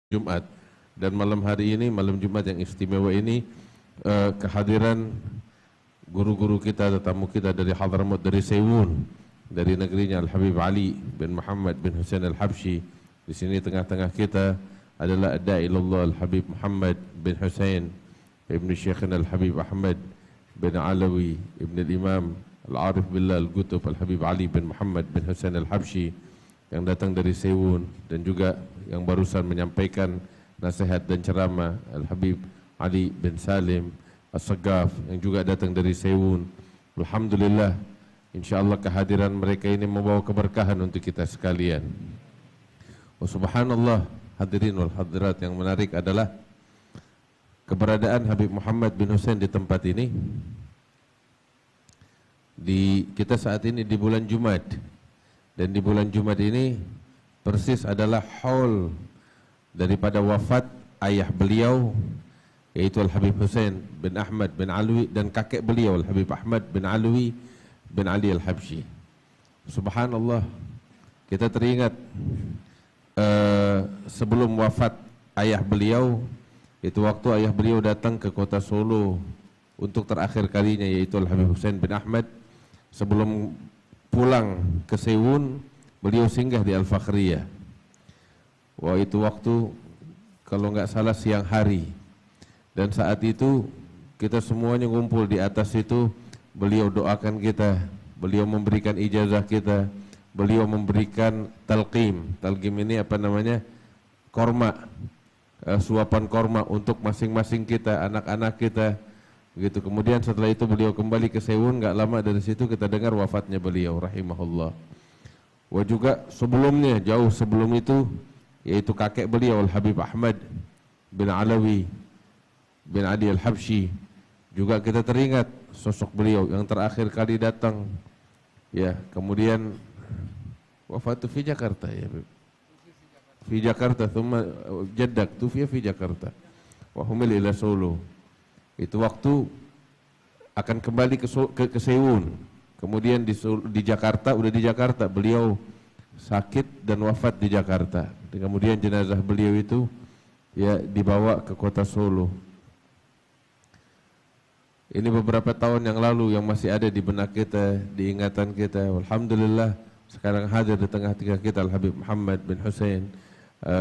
Jumat, dan malam hari ini, malam Jumat yang istimewa ini, kehadiran guru-guru kita, tetamu kita dari Hadramaut, dari Sewun, dari negerinya Al-Habib Ali bin Muhammad bin Husain Al-Habsyi. Di sini tengah-tengah kita adalah Da'ilullah Al-Habib Muhammad bin Husain Ibn Syekhina Al-Habib Ahmad bin Alawi Ibn Al-Imam Al-Arif Billah Al-Qutub Al-Habib Ali bin Muhammad bin Husain Al-Habsyi yang datang dari Sewun, dan juga yang barusan menyampaikan nasihat dan ceramah Al-Habib Ali bin Salim As-Sagaf yang juga datang dari Sewun. Alhamdulillah, insyaallah kehadiran mereka ini membawa keberkahan untuk kita sekalian. Wa subhanallah, hadirin wal hadirat, yang menarik adalah keberadaan Habib Muhammad bin Husain di tempat ini. Kita saat ini di bulan Jumat, dan di bulan Jumat ini persis adalah haul daripada wafat ayah beliau, yaitu Al-Habib Husain bin Ahmad bin Alwi, dan kakek beliau Al-Habib Ahmad bin Alwi bin Ali Al-Habsyi. Subhanallah, kita teringat sebelum wafat ayah beliau, itu waktu ayah beliau datang ke kota Solo untuk terakhir kalinya, yaitu Al-Habib Husain bin Ahmad. Sebelum pulang ke Sewun, beliau singgah di Al-Fakhriyah. Wah, itu waktu kalau nggak salah siang hari, dan saat itu kita semuanya ngumpul di atas itu. Beliau doakan kita, beliau memberikan ijazah kita, beliau memberikan talqim. Talqim ini apa namanya? Korma, suapan korma untuk masing-masing kita, anak-anak kita. Begitu. Kemudian setelah itu beliau kembali ke Sewun. Nggak lama dari situ kita dengar wafatnya beliau, rahimahullah. Wah, juga sebelumnya, jauh sebelum itu, yaitu kakek beliau Al-Habib Ahmad bin Alawi bin Ali Al-Habsyi, juga kita teringat sosok beliau yang terakhir kali datang, ya. Kemudian wafat fi Jakarta, ya, fi Jakarta, thumma jaddak tufiya fi Jakarta wa humil ila Solo. Itu waktu akan kembali ke Sewun. Kemudian di Jakarta, udah di Jakarta, beliau sakit dan wafat di Jakarta. Dan kemudian jenazah beliau itu ya dibawa ke kota Solo. Ini beberapa tahun yang lalu yang masih ada di benak kita, di ingatan kita. Alhamdulillah, sekarang hadir di tengah-tengah kita Al-Habib Muhammad bin Husain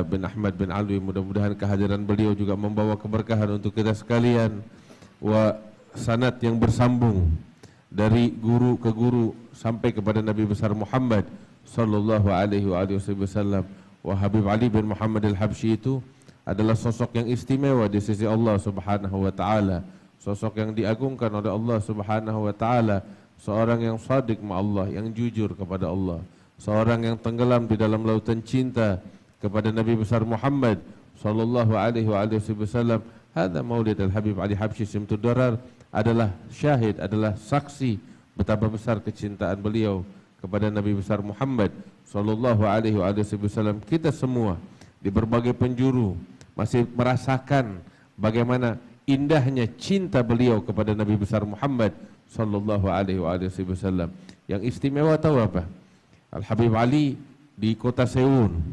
bin Ahmad bin Alwi. Mudah-mudahan kehadiran beliau juga membawa keberkahan untuk kita sekalian. Wa sanad yang bersambung dari guru ke guru sampai kepada Nabi besar Muhammad sallallahu alaihi wasallam. Wa Habib Ali bin Muhammad Al-Habsyi itu adalah sosok yang istimewa di sisi Allah Subhanahu wa taala, sosok yang diagungkan oleh Allah Subhanahu wa taala, seorang yang shadiq ma Allah, yang jujur kepada Allah, seorang yang tenggelam di dalam lautan cinta kepada Nabi besar Muhammad sallallahu alaihi wasallam. Hadza Maulid Al-Habib Ali Habsyi Simtud Darar adalah syahid, adalah saksi betapa besar kecintaan beliau kepada Nabi besar Muhammad sallallahu alaihi wasallam. Kita semua di berbagai penjuru masih merasakan bagaimana indahnya cinta beliau kepada Nabi besar Muhammad sallallahu alaihi wasallam. Yang istimewa tahu apa? Al-Habib Ali di kota Sewun.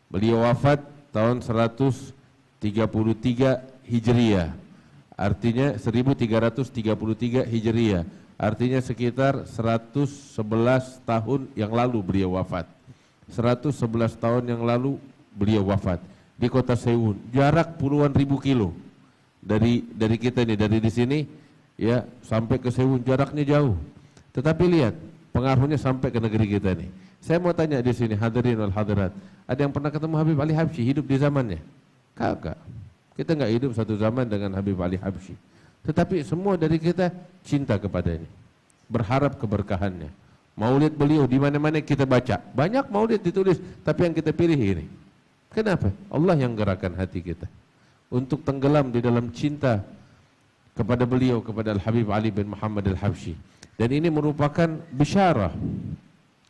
Beliau wafat tahun 133 Hijriyah, artinya 1333 Hijriyah, artinya sekitar 111 tahun yang lalu beliau wafat. 111 tahun yang lalu beliau wafat di kota Sewun. Jarak puluhan ribu kilo dari kita nih, dari di sini ya sampai ke Sewun, jaraknya jauh. Tetapi lihat pengaruhnya sampai ke negeri kita nih. Saya mau tanya di sini, hadirin wal hadirat, ada yang pernah ketemu Habib Ali Habsyi hidup di zamannya? Kagak. Kita nggak hidup satu zaman dengan Habib Ali Habsyi. Tetapi semua dari kita cinta kepadanya, berharap keberkahannya. Maulid beliau di mana-mana kita baca. Banyak maulid ditulis, tapi yang kita pilih ini. Kenapa? Allah yang gerakkan hati kita untuk tenggelam di dalam cinta kepada beliau, kepada Al-Habib Ali bin Muhammad Al-Habsyi. Dan ini merupakan bisyarah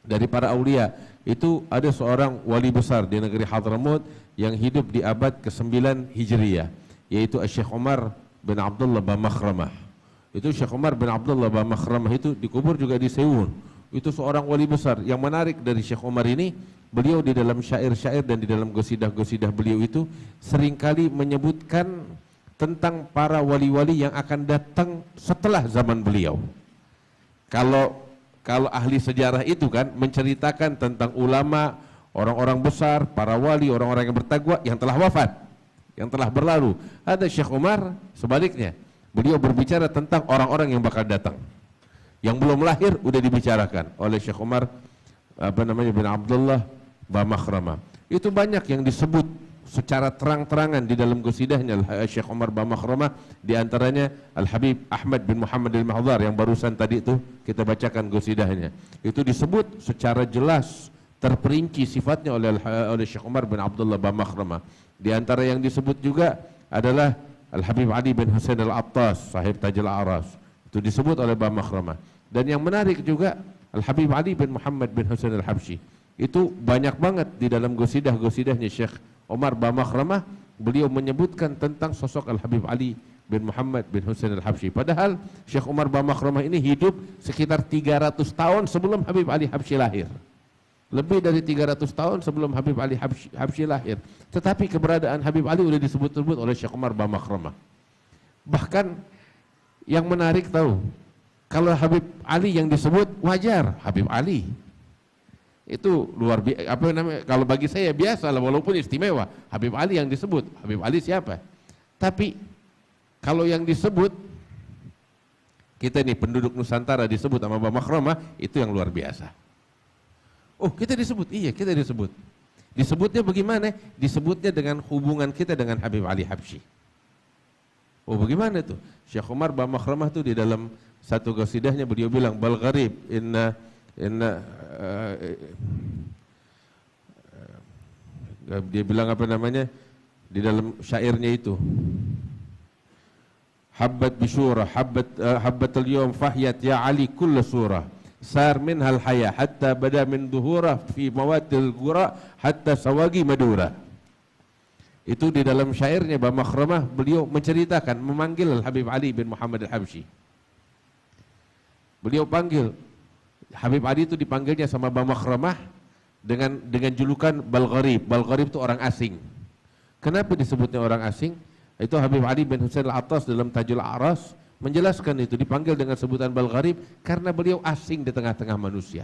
dari para aulia. Itu ada seorang wali besar di negeri Hadramaut yang hidup di abad ke-9 Hijriyah, yaitu Syekh Umar bin Abdullah Bamakhramah. Itu Syekh Umar bin Abdullah Bamakhramah itu dikubur juga di Sewun. Itu seorang wali besar. Yang menarik dari Syekh Umar ini, beliau di dalam syair-syair dan di dalam gosidah-gosidah beliau itu seringkali menyebutkan tentang para wali-wali yang akan datang setelah zaman beliau. Kalau ahli sejarah itu kan menceritakan tentang ulama, orang-orang besar, para wali, orang-orang yang bertakwa yang telah wafat, yang telah berlalu. Ada Syekh Umar sebaliknya. Beliau berbicara tentang orang-orang yang bakal datang. Yang belum lahir udah dibicarakan oleh Syekh Umar bin Abdullah Bamakhramah. Itu banyak yang disebut secara terang-terangan di dalam qasidahnya Syekh Umar Bamakhramah, di antaranya Al-Habib Ahmad bin Muhammad Al-Mahdhar yang barusan tadi itu kita bacakan qasidahnya. Itu disebut secara jelas terperinci sifatnya oleh Syekh Umar bin Abdullah Bamakhramah. Di antara yang disebut juga adalah Al-Habib Ali bin Husain Al-Attas, sahib Tajul Aras. Itu disebut oleh Bamakhramah. Dan yang menarik juga Al-Habib Ali bin Muhammad bin Husain Al-Habsyi. Itu banyak banget di dalam gosidah-gosidahnya Syekh Umar Bamakhramah, beliau menyebutkan tentang sosok Al-Habib Ali bin Muhammad bin Husain Al-Habsyi. Padahal Syekh Umar Bamakhramah ini hidup sekitar 300 tahun sebelum Habib Ali Habsyi lahir. Lebih dari 300 tahun sebelum Habib Ali Habsyi lahir. Tetapi keberadaan Habib Ali sudah disebut-sebut oleh Syekh Umar Bamakhramah. Bahkan yang menarik tahu, kalau Habib Ali yang disebut wajar, Habib Ali. Itu luar biasa, apa namanya, kalau bagi saya biasa lah, walaupun istimewa. Habib Ali yang disebut, Habib Ali siapa? Tapi kalau yang disebut, kita nih penduduk Nusantara disebut sama Bamakhramah, itu yang luar biasa. Oh, kita disebut, iya kita disebut. Disebutnya bagaimana? Disebutnya dengan hubungan kita dengan Habib Ali Habsyi. Oh, bagaimana tuh? Syekh Umar Bamakhramah tuh di dalam satu qasidahnya beliau bilang, bal gharib inna dia bilang apa namanya di dalam syairnya itu, habbat bisyura habbat al-yawm fahyat ya Ali kull surah sar minhal haya hatta bada min duhura fi mawatil qura hatta sawagi madura. Itu di dalam syairnya Bamakhramah beliau menceritakan, memanggil Al-Habib Ali bin Muhammad Al-Habsyi. Beliau panggil Habib Ali itu, dipanggilnya sama Bamakhramah dengan julukan Bal-Gharib. Bal-Gharib itu orang asing. Kenapa disebutnya orang asing? Itu Habib Ali bin Husain Al-Attas dalam Tajul Aras menjelaskan itu, dipanggil dengan sebutan Bal-Gharib karena beliau asing di tengah-tengah manusia.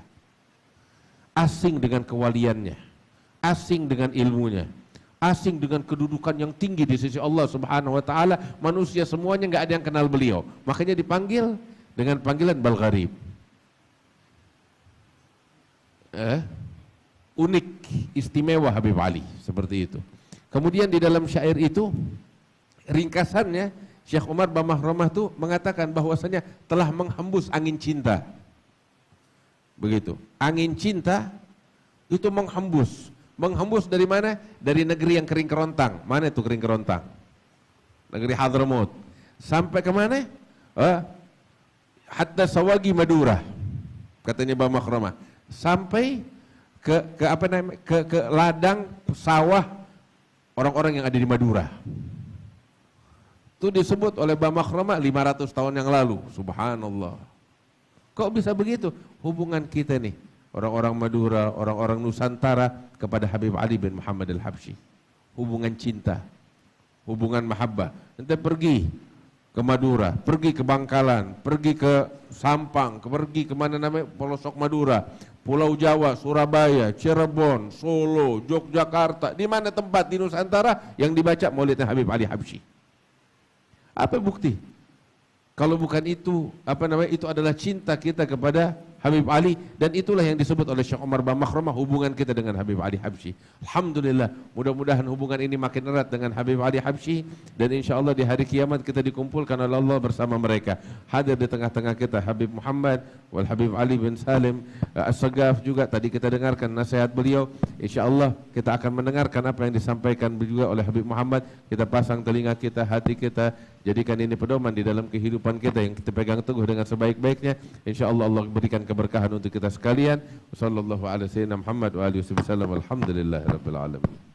Asing dengan kewaliannya, asing dengan ilmunya, asing dengan kedudukan yang tinggi di sisi Allah Subhanahu wa taala. Manusia semuanya nggak ada yang kenal beliau. Makanya dipanggil dengan panggilan Bal-Gharib. Unik, istimewa Habib Ali, seperti itu. Kemudian di dalam syair itu ringkasannya Syekh Umar Bamakhramah itu mengatakan bahwasanya telah menghembus angin cinta. Begitu. Angin cinta itu menghembus dari mana? Dari negeri yang kering kerontang. Mana itu kering kerontang? Negeri Hadramaut. Sampai ke mana? Hatta sawagi Madura. Katanya Bamakhramah. Sampai ke ladang sawah orang-orang yang ada di Madura. Itu disebut oleh Bamakhramah 500 tahun yang lalu. Subhanallah. Kok bisa begitu? Hubungan kita nih, orang-orang Madura, orang-orang Nusantara kepada Habib Ali bin Muhammad Al-Habsyi. Hubungan cinta, hubungan mahabbah. Nanti pergi ke Madura, pergi ke Bangkalan, pergi ke Sampang, pergi kemana namanya, pelosok Madura, Pulau Jawa, Surabaya, Cirebon, Solo, Yogyakarta, di mana tempat di Nusantara yang dibaca maulidnya Habib Ali Habsyi. Apa bukti? Kalau bukan itu, itu adalah cinta kita kepada Habib Ali, dan itulah yang disebut oleh Syekh Umar Bamakhramah hubungan kita dengan Habib Ali Habsyi. Alhamdulillah, mudah-mudahan hubungan ini makin erat dengan Habib Ali Habsyi, dan insya Allah di hari kiamat kita dikumpulkan oleh Allah bersama mereka. Hadir di tengah-tengah kita Habib Muhammad wal Habib Ali bin Salim As-Sagaf juga tadi kita dengarkan nasihat beliau. Insya Allah kita akan mendengarkan apa yang disampaikan juga oleh Habib Muhammad. Kita pasang telinga kita, hati kita, jadikan ini pedoman di dalam kehidupan kita yang kita pegang teguh dengan sebaik-baiknya. Insya Allah Allah berikan keberkahan untuk kita sekalian. Wassallallahu ala sayyidina Muhammad wa alihi wasallam. Alhamdulillahirabbil alamin.